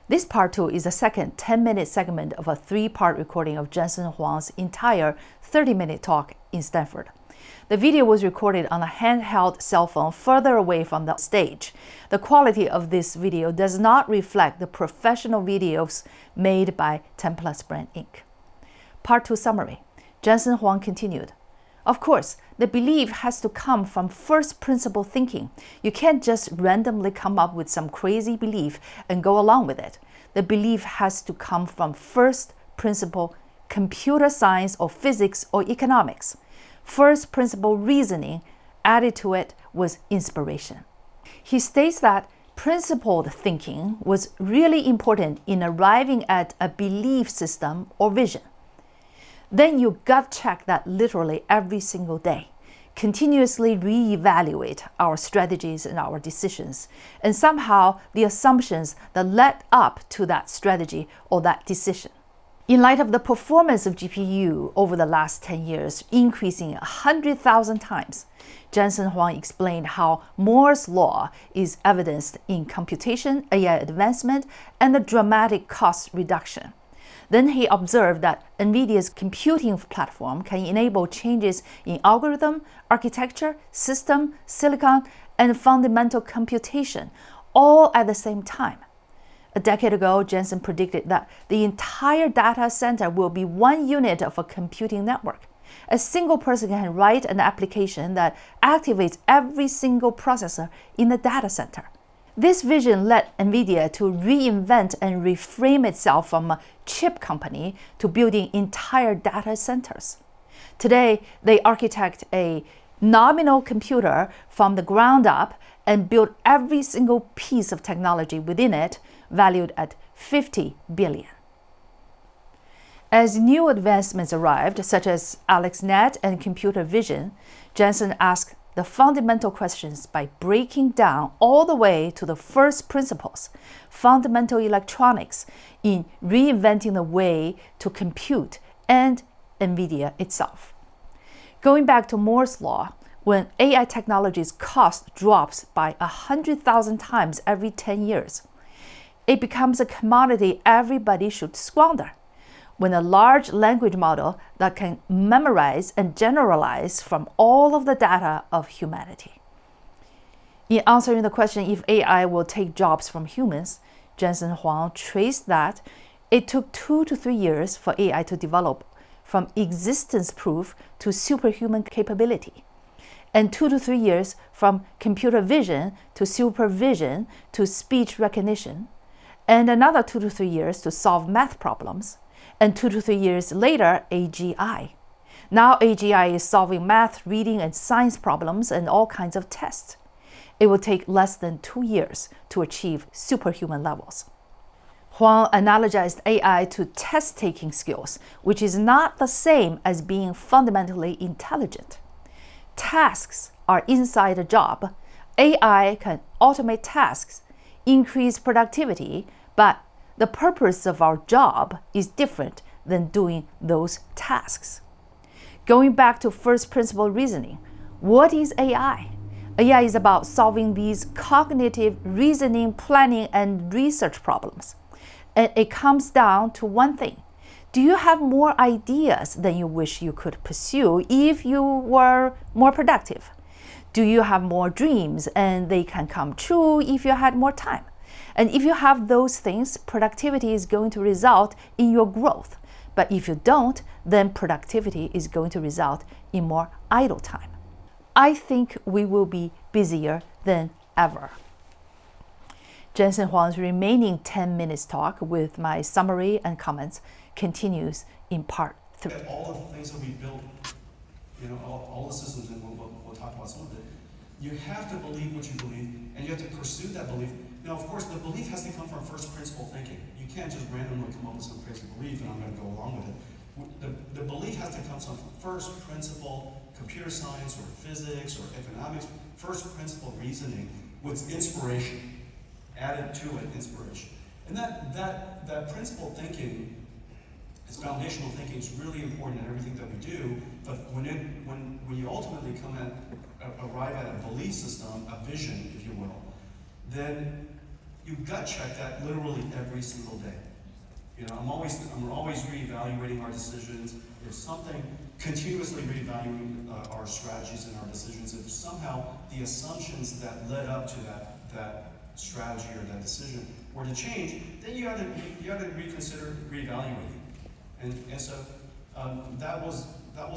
This part 2 is the second 10-minute segment of a 3-part recording of Jensen Huang's entire 30-minute talk in Stanford. The video was recorded on a handheld cell phone further away from the stage. The quality of this video does not reflect the professional videos made by 10 Plus Brand Inc. Part 2 summary. Jensen Huang continued. Of course, the belief has to come from first principle thinking. You can't just randomly come up with some crazy belief and go along with it. The belief has to come from first principle computer science or physics or economics. First principle reasoning added to it was inspiration. He states that principled thinking was really important in arriving at a belief system or vision. Then you gut check that literally every single day. Continuously reevaluate our strategies and our decisions, and somehow the assumptions that led up to that strategy or that decision. In light of the performance of GPU over the last 10 years, increasing 100,000 times, Jensen Huang explained how Moore's law is evidenced in computation, AI advancement, and the dramatic cost reduction. Then he observed that Nvidia's computing platform can enable changes in algorithm, architecture, system, silicon, and fundamental computation, all at the same time. A decade ago, Jensen predicted that the entire data center will be one unit of a computing network. A single person can write an application that activates every single processor in the data center. This vision led Nvidia to reinvent and reframe itself from a chip company to building entire data centers. Today, they architect a nominal computer from the ground up and build every single piece of technology within it, valued at $50 billion. As new advancements arrived, such as AlexNet and computer vision, Jensen asked the fundamental questions by breaking down all the way to the first principles, fundamental electronics, in reinventing the way to compute and Nvidia itself. Going back to Moore's law, when AI technology's cost drops by 100,000 times every 10 years, it becomes a commodity everybody should squander. When a large language model that can memorize and generalize from all of the data of humanity. In answering the question if AI will take jobs from humans, Jensen Huang traced that it took 2 to 3 years for AI to develop from existence proof to superhuman capability, and 2 to 3 years from computer vision to supervision to speech recognition, and another 2 to 3 years to solve math problems, and 2 to 3 years later, AGI. Now AGI is solving math, reading, and science problems and all kinds of tests. It will take less than 2 years to achieve superhuman levels. Huang analogized AI to test-taking skills, which is not the same as being fundamentally intelligent. Tasks are inside a job. AI can automate tasks, increase productivity, but the purpose of our job is different than doing those tasks. Going back to first principle reasoning, what is AI? AI is about solving these cognitive reasoning, planning, and research problems. And it comes down to one thing. Do you have more ideas than you wish you could pursue if you were more productive? Do you have more dreams and they can come true if you had more time? And if you have those things, productivity is going to result in your growth. But if you don't, then productivity is going to result in more idle time. I think we will be busier than ever. Jensen Huang's remaining 10 minutes talk with my summary and comments continues in part 3. All of the things that we build, all the systems, and we'll talk about some of it, you have to believe what you believe, and you have to pursue that belief. Now, of course, the belief has to come from first principle thinking. You can't just randomly come up with some crazy belief and I'm going to go along with it. The belief has to come from first principle computer science or physics or economics, first principle reasoning with inspiration, added to it inspiration. And that principle thinking, this foundational thinking, is really important in everything that we do, but when you ultimately arrive at a belief system, a vision, if you will, then you gut check that literally every single day. You know, I'm always reevaluating our decisions. If something, continuously reevaluating our strategies and our decisions. If somehow the assumptions that led up to that strategy or that decision were to change, then you got to reconsider reevaluating. And so that was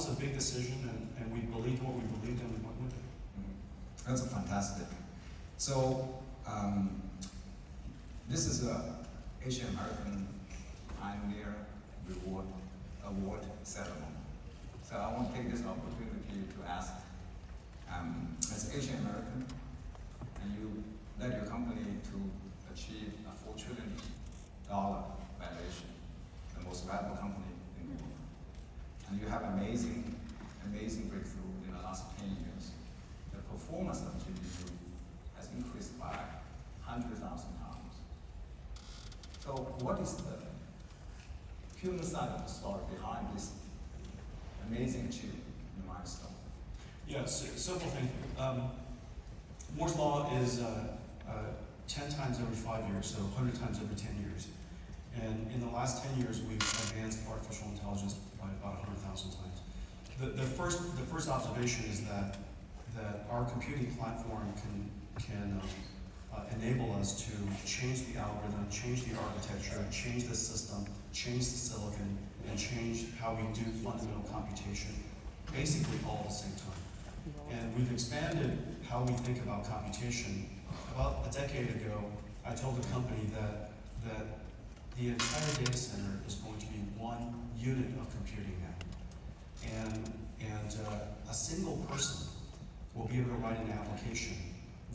a big decision, and we believed what we believed, and we went with it. That's fantastic. So this is a Asian American Pioneer Award ceremony. So I want to take this opportunity to ask, as Asian American, and you led your company to achieve a $4 trillion valuation, the most valuable company in the world. And you have amazing breakthrough in the last 10 years. The performance of GPU has increased by 100,000 times. So what is the human side of the story behind this amazing achievement in the milestone? Yeah, several things. Moore's Law is 10 times every 5 years, so 100 times every 10 years. And in the last 10 years, we've advanced artificial intelligence by about 100,000 times. The first observation is that our computing platform can enable us to change the algorithm, change the architecture, change the system, change the silicon, and change how we do fundamental computation, basically all at the same time. And we've expanded how we think about computation. About a decade ago, I told the company that the entire data center is going to be one unit of computing now. And a single person will be able to write an application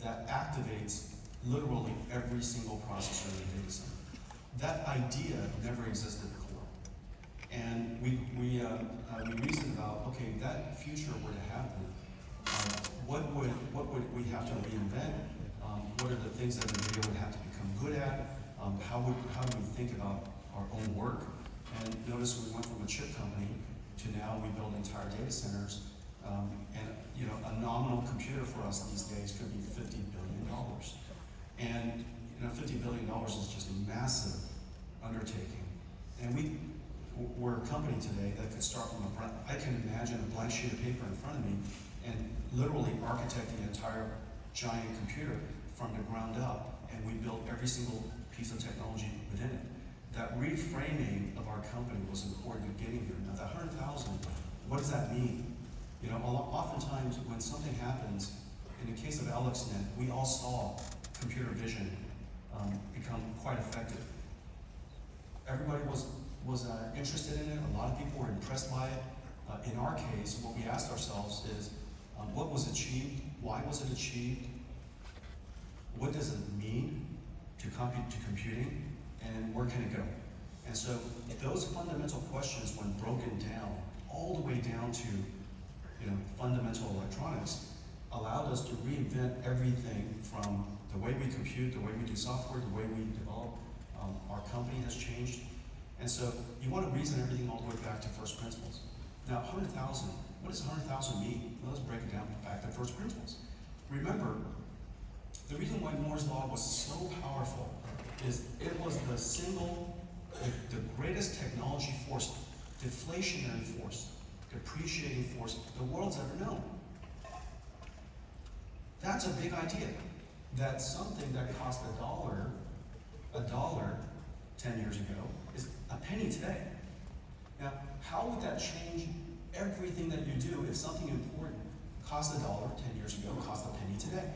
that activates literally every single processor in the data center. That idea never existed before. And we reasoned about, okay, that future were to happen, what would we have to reinvent? What are the things that Nvidia would have to become good at? How do we think about our own work? And notice we went from a chip company to now we build entire data centers. And you know, a nominal computer for us these days could be $50 billion. And you know, $50 billion is just a massive undertaking. And we're a company today that could start from I can imagine a blank sheet of paper in front of me and literally architect the entire giant computer from the ground up, and we built every single piece of technology within it. That reframing of our company was important in getting here. Now, that 100,000, what does that mean? You know, oftentimes when something happens, in the case of AlexNet, we all saw computer vision become quite effective. Everybody was interested in it. A lot of people were impressed by it. In our case, what we asked ourselves is, what was achieved? Why was it achieved? What does it mean to computing? And where can it go? And so those fundamental questions, when broken down, all the way down to fundamental electronics, allowed us to reinvent everything from the way we compute, the way we do software, the way we develop. Our company has changed. And so you want to reason everything all the way back to first principles. Now, 100,000, what does 100,000 mean? Well, let's break it down back to first principles. Remember, the reason why Moore's Law was so powerful is it was the greatest technology force, deflationary force, depreciating force the world's ever known. That's a big idea. That something that cost a dollar 10 years ago is a penny today. Now, how would that change everything that you do if something important cost a dollar 10 years ago, cost a penny today?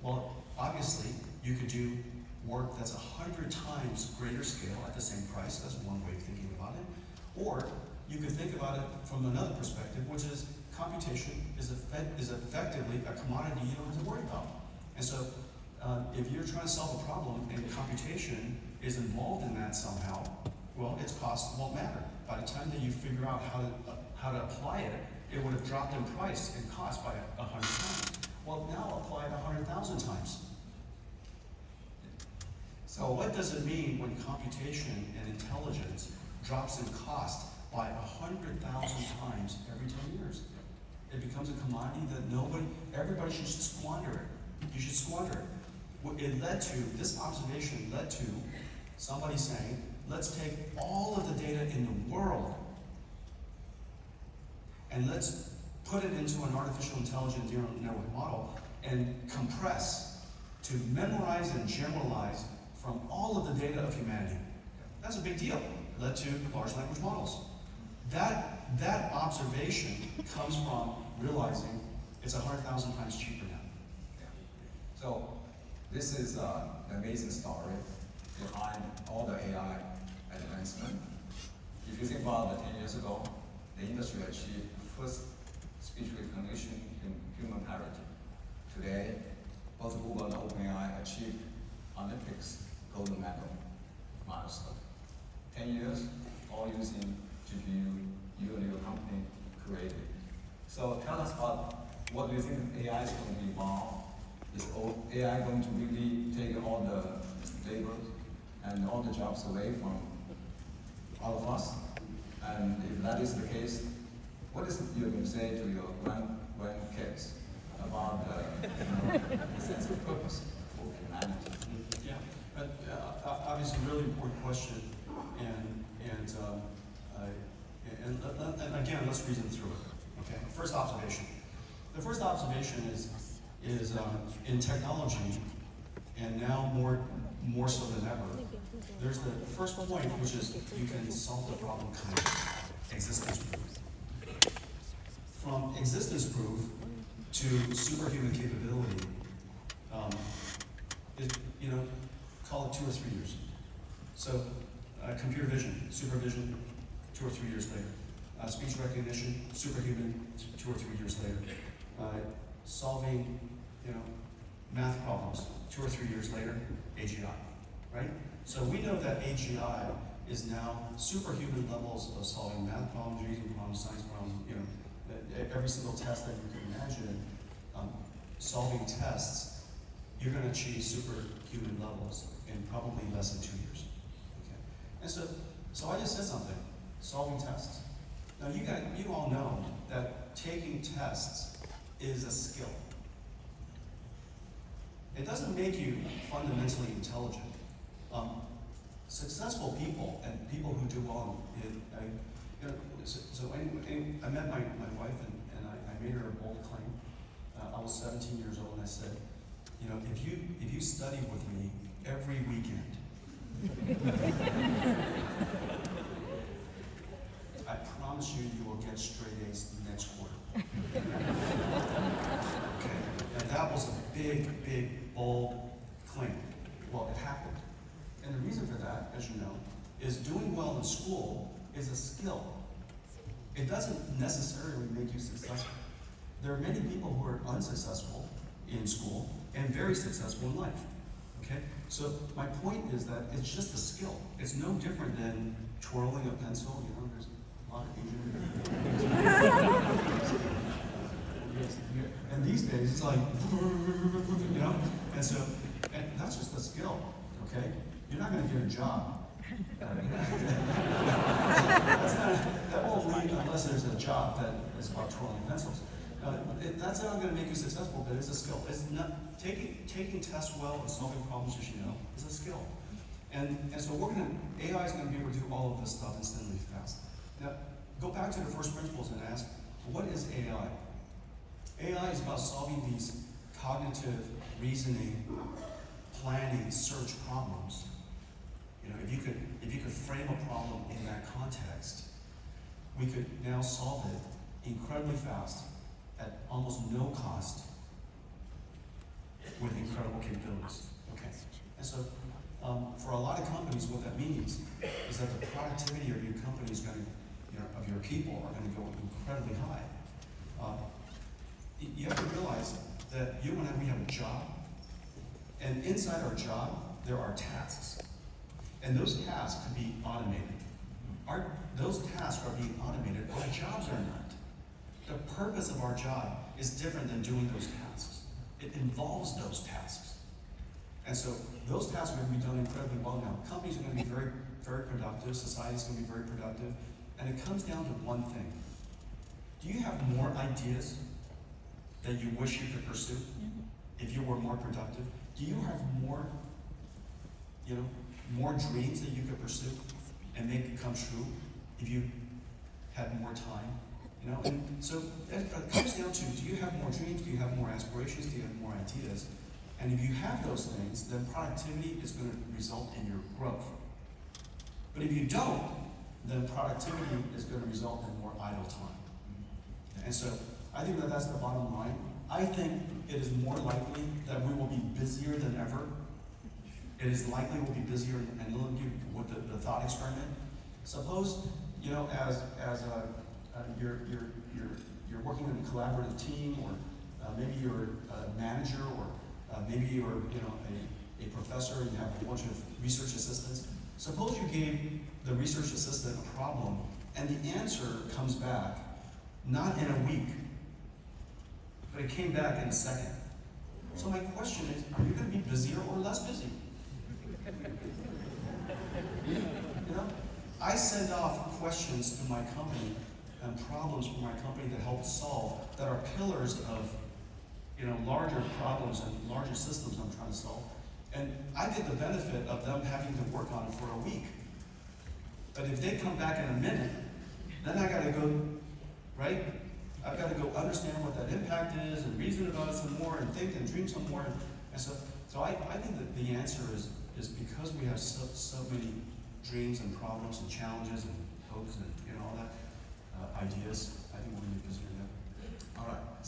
Well, obviously, you could do work that's 100 times greater scale at the same price. That's one way of thinking about it. Or you could think about it from another perspective, which is computation is effectively a commodity you don't have to worry about. And so if you're trying to solve a problem and computation is involved in that somehow, well, its cost won't matter. By the time that you figure out how to apply it, it would have dropped in price and cost by 100 times. Well, now apply it 100,000 times. So what does it mean when computation and intelligence drops in cost by 100,000 times every 10 years? It becomes a commodity that everybody should squander it. You should squander it. this observation led to somebody saying, let's take all of the data in the world and let's put it into an artificial intelligence neural network model and compress to memorize and generalize from all of the data of humanity. That's a big deal. Led to large language models. That observation comes from realizing it's 100,000 times cheaper now. Yeah. So this is an amazing story behind all the AI advancement. If you think about it, 10 years ago, the industry achieved first speech recognition in human parity. Today, both Google and OpenAI achieved Olympics gold medal milestone. 10 years, all using GPU you and your company created. So tell us about what do you think AI is going to evolve? Is AI going to really take all the labor and all the jobs away from all of us? And if that is the case, what is it you're going to say to your grandkids about the sense of purpose for humanity? Yeah, obviously, a really important question, and again, let's reason through it. Okay, first observation. The first observation is in technology, and now more so than ever. There's the first point, which is you can solve the problem kind of existence proof. From existence proof to superhuman capability, call it 2 or 3 years. So, computer vision, supervision, 2 or 3 years later. Speech recognition, superhuman, 2 or 3 years later. Solving, math problems, 2 or 3 years later, AGI, right? So we know that AGI is now superhuman levels of solving math problems, reading problems, science problems, every single test that you can imagine, solving tests, you're going to achieve superhuman levels in probably less than 2 years. Okay? And so I just said something, solving tests. Now you all know that taking tests is a skill. It doesn't make you fundamentally intelligent. Successful people and people who do well, I met my wife and I made her a bold claim. I was 17 years old and I said, if you study with me every weekend, I promise you will get straight A's next quarter. Okay, and that was a big, bold claim. Well, it happened. And the reason for that, as you know, is doing well in school is a skill. It doesn't necessarily make you successful. There are many people who are unsuccessful in school and very successful in life. Okay? So my point is that it's just a skill. It's no different than twirling a pencil. There's a lot of engineering. And these days it's like, and that's just a skill. Okay? You're not going to get a job. That won't lead unless there's a job that is about twirling pencils. That's not going to make you successful, but it's a skill. It's not taking tests well and solving problems, as you know, is a skill. And so AI is going to be able to do all of this stuff instantly fast. Now, go back to the first principles and ask, what is AI? AI is about solving these cognitive, reasoning, planning, search problems. If you could frame a problem in that context, we could now solve it incredibly fast at almost no cost with incredible capabilities. Okay. And so for a lot of companies, what that means is that the productivity of your company is going to, of your people are going to go incredibly high. You have to realize that you and I, we have a job, and inside our job, there are tasks. And those tasks can be automated. Those tasks are being automated, our jobs are not. The purpose of our job is different than doing those tasks. It involves those tasks. And so those tasks are going to be done incredibly well now. Companies are going to be very, very productive, society is going to be very productive, and it comes down to one thing. Do you have more ideas that you wish you could pursue if you were more productive? do you have more, more dreams that you could pursue and make come true if you had more time? And so it comes down to, do you have more dreams? Do you have more aspirations? Do you have more ideas? And if you have those things, then productivity is going to result in your growth. But if you don't, then productivity is going to result in more idle time. And so I think that that's the bottom line. I think it is more likely that we will be busier than ever. It is likely we'll be busier, and let me give you with the thought experiment. Suppose, as you're working in a collaborative team, or maybe you're a manager, or maybe you're a professor and you have a bunch of research assistants. Suppose you gave the research assistant a problem and the answer comes back not in a week, but it came back in a second. So my question is, are you going to be busier or less busy? I send off questions to my company and problems for my company to help solve that are pillars of larger problems and larger systems I'm trying to solve. And I get the benefit of them having to work on it for a week. But if they come back in a minute, then I got to go, right? I've got to go understand what that impact is and reason about it some more and think and dream some more. And so I think that the answer is because we have so many dreams and problems and challenges and hopes and all that ideas, I think we're going to be busier than ever. All right.